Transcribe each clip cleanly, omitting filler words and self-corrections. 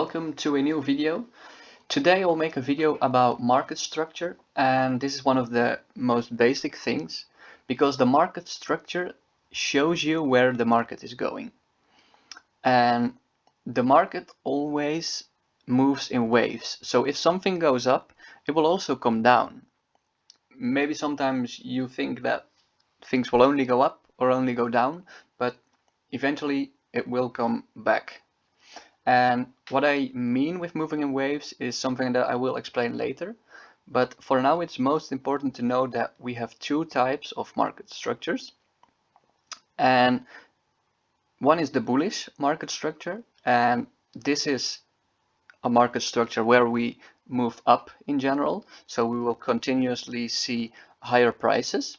welcome to a new video. Today I'll make a video about market structure, and this is one of the most basic things because the market structure shows you where the market is going. And the market always moves in waves. So if something goes up, it will also come down. Maybe sometimes you think that things will only go up or only go down, but eventually it will come back. And what I mean with moving in waves is something that I will explain later. But for now, it's most important to know that we have two types of market structures. And one is the bullish market structure. And this is a market structure where we move up in general. So we will continuously see higher prices.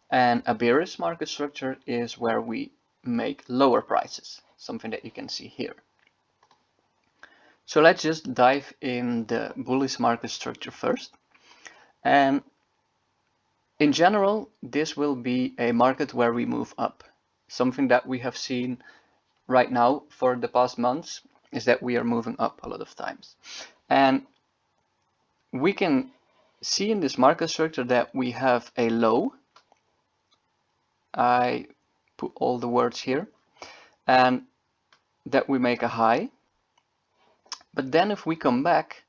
And a bearish market structure is where we make lower prices, something that you can see here. So let's just dive in the bullish market structure first. And in general, this will be a market where we move up. Something that we have seen right now for the past months is that we are moving up a lot of times. And we can see in this market structure that we have a low. I put all the words here. And that we make a high. But then if we come back,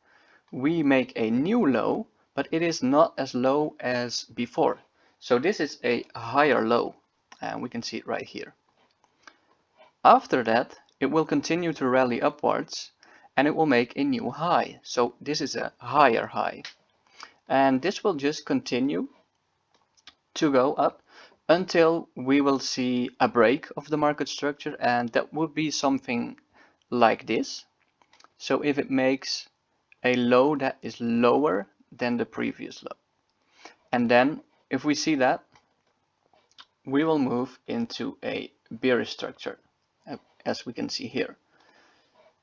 we make a new low, but it is not as low as before. So this is a higher low, and we can see it right here. After that, it will continue to rally upwards, and it will make a new high. So this is a higher high. And this will just continue to go up until we will see a break of the market structure, and that would be something like this. So if it makes a low that is lower than the previous low. And then if we see that, we will move into a bearish structure, as we can see here.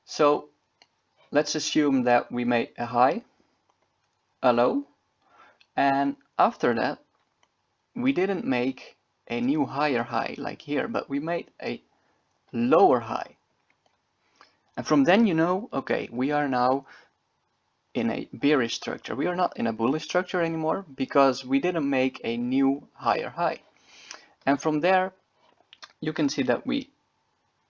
So let's assume that we made a high, a low, and after that, we didn't make a new higher high like here, but we made a lower high. And from then you know, okay, we are now in a bearish structure. We are not in a bullish structure anymore because we didn't make a new higher high. And from there, you can see that we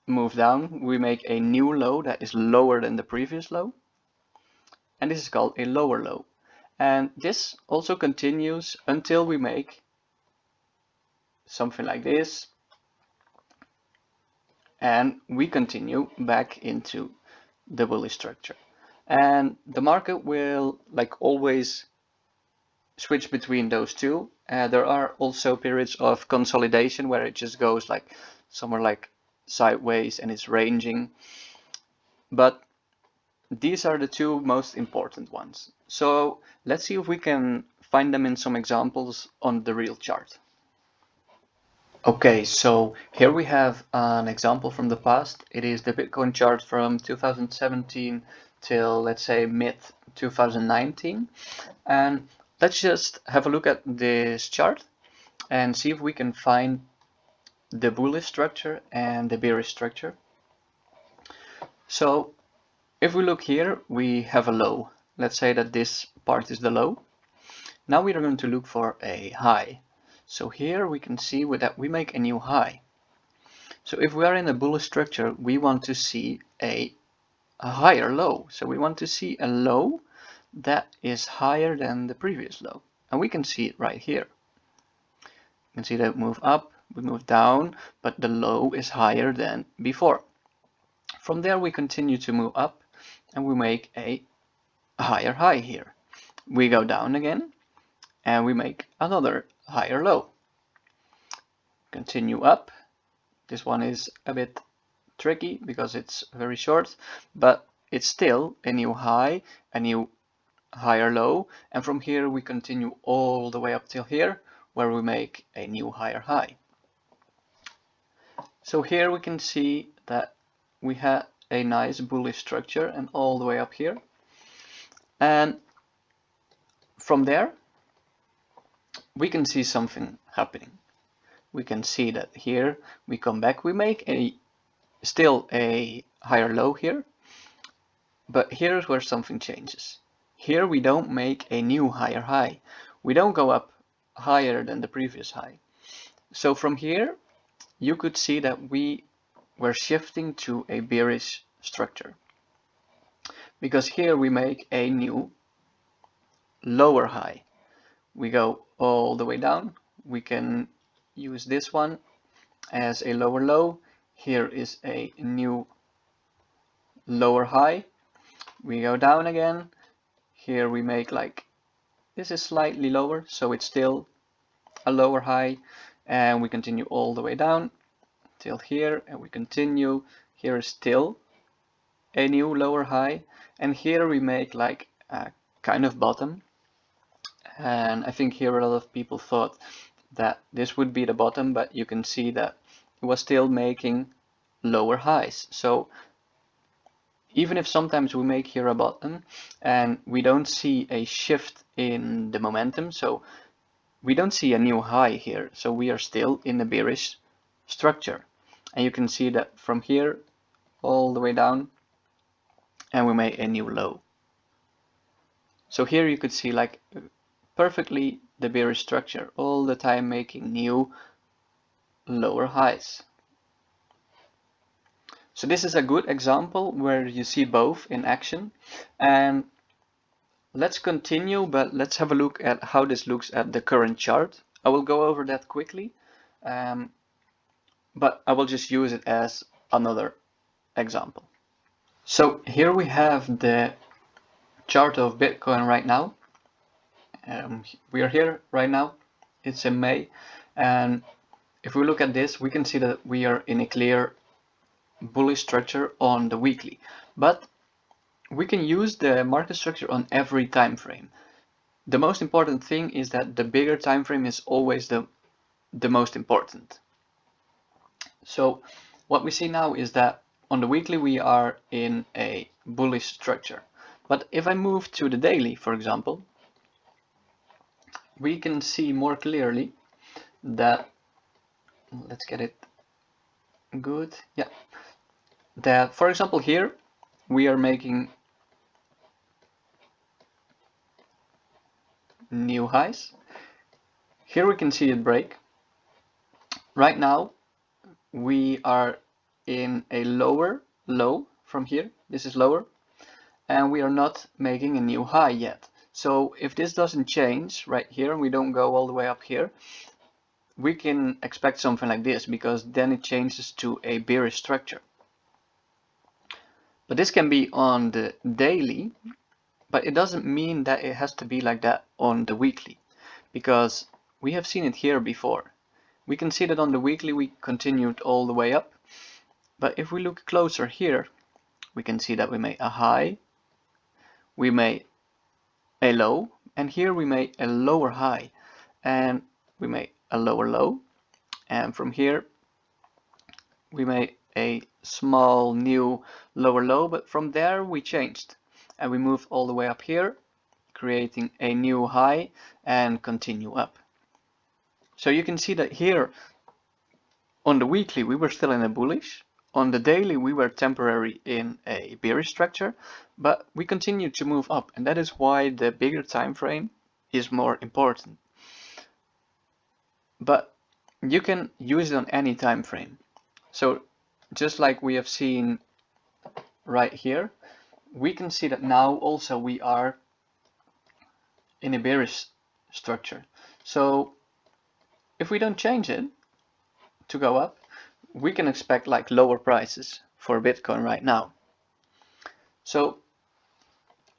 move down. We make a new low that is lower than the previous low. And this is called a lower low. And this also continues until we make something like this. And we continue back into the bullish structure. And the market will, like always, switch between those two. There are also periods of consolidation where it just goes like somewhere like sideways and it's ranging. But these are the two most important ones. So let's see if we can find them in some examples on the real chart. Okay, so here we have an example from the past. It is the Bitcoin chart from 2017 till, let's say, mid 2019. And let's just have a look at this chart and see if we can find the bullish structure and the bearish structure. So if we look here, we have a low. Let's say that this part is the low. Now we are going to look for a high. So here we can see that we make a new high. So if we are in a bullish structure, we want to see a higher low. So we want to see a low that is higher than the previous low. And we can see it right here. You can see that we move up, we move down, but the low is higher than before. From there we continue to move up and we make a higher high here. We go down again and we make another higher low. Continue up. This one is a bit tricky because it's very short, but it's still a new high, a new higher low, and from here we continue all the way up till here where we make a new higher high. So here we can see that we had a nice bullish structure and all the way up here, and from there we can see something happening. We can see that here we come back, we make still a higher low here, But here's where something changes. Here we don't make a new higher high. We don't go up higher than the previous high. So from here, you could see that we were shifting to a bearish structure. Because here we make a new lower high. We go all the way down. We can use this one as a lower low. Here is a new lower high. We go down again. Here we make like, this is slightly lower, so it's still a lower high, and we continue all the way down till here, and we continue. Here is still a new lower high, and here we make like a kind of bottom. And I think here a lot of people thought that this would be the bottom, but you can see that it was still making lower highs. So even if sometimes we make here a bottom and we don't see a shift in the momentum, so we don't see a new high here, so we are still in a bearish structure. And you can see that from here all the way down, and we make a new low. So here you could see like perfectly the bearish structure, all the time making new lower highs. So this is a good example where you see both in action. And let's continue, but let's have a look at how this looks at the current chart. I will go over that quickly, but I will just use it as another example. So here we have the chart of Bitcoin right now. We are here right now. It's in May, and if we look at this, we can see that we are in a clear bullish structure on the weekly, but we can use the market structure on every time frame. The most important thing is that the bigger time frame is always the most important. So what we see now is that on the weekly we are in a bullish structure, but if I move to the daily, for example, we can see more clearly that, let's get it good, yeah, that for example here we are making new highs. Here we can see it break. Right now we are in a lower low from here. This is lower, and we are not making a new high yet. So if this doesn't change right here and we don't go all the way up here, we can expect something like this, because then it changes to a bearish structure. But this can be on the daily, but it doesn't mean that it has to be like that on the weekly, because we have seen it here before. We can see that on the weekly we continued all the way up, but if we look closer here, we can see that we made a high, we made a low, and here we made a lower high, and we made a lower low, and from here we made a small new lower low, but from there we changed and we moved all the way up here, creating a new high and continue up. So you can see that here on the weekly we were still in a bullish, on the daily we were temporarily in a bearish structure, but we continued to move up, and that is why the bigger time frame is more important. But you can use it on any time frame. So just like we have seen right here, we can see that now also we are in a bearish structure. So if we don't change it to go up, we can expect like lower prices for Bitcoin right now. So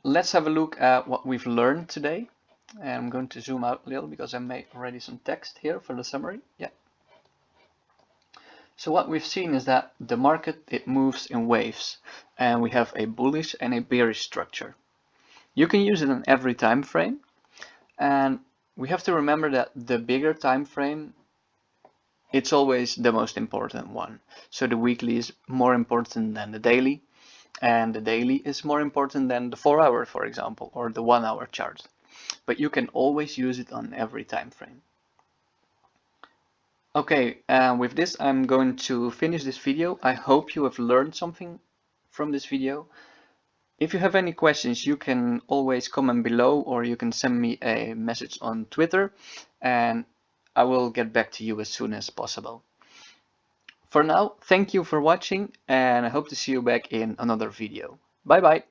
let's have a look at what we've learned today. And I'm going to zoom out a little because I made already some text here for the summary. Yeah. So what we've seen is that the market, it moves in waves, and we have a bullish and a bearish structure. You can use it on every time frame, and we have to remember that the bigger time frame, it's always the most important one. So the weekly is more important than the daily, and the daily is more important than the 4 hour, for example, or the 1 hour chart. But you can always use it on every time frame. Okay, with this I'm going to finish this video. I hope you have learned something from this video. If you have any questions, you can always comment below, or you can send me a message on Twitter, and I will get back to you as soon as possible. For now, thank you for watching, and I hope to see you back in another video. Bye bye!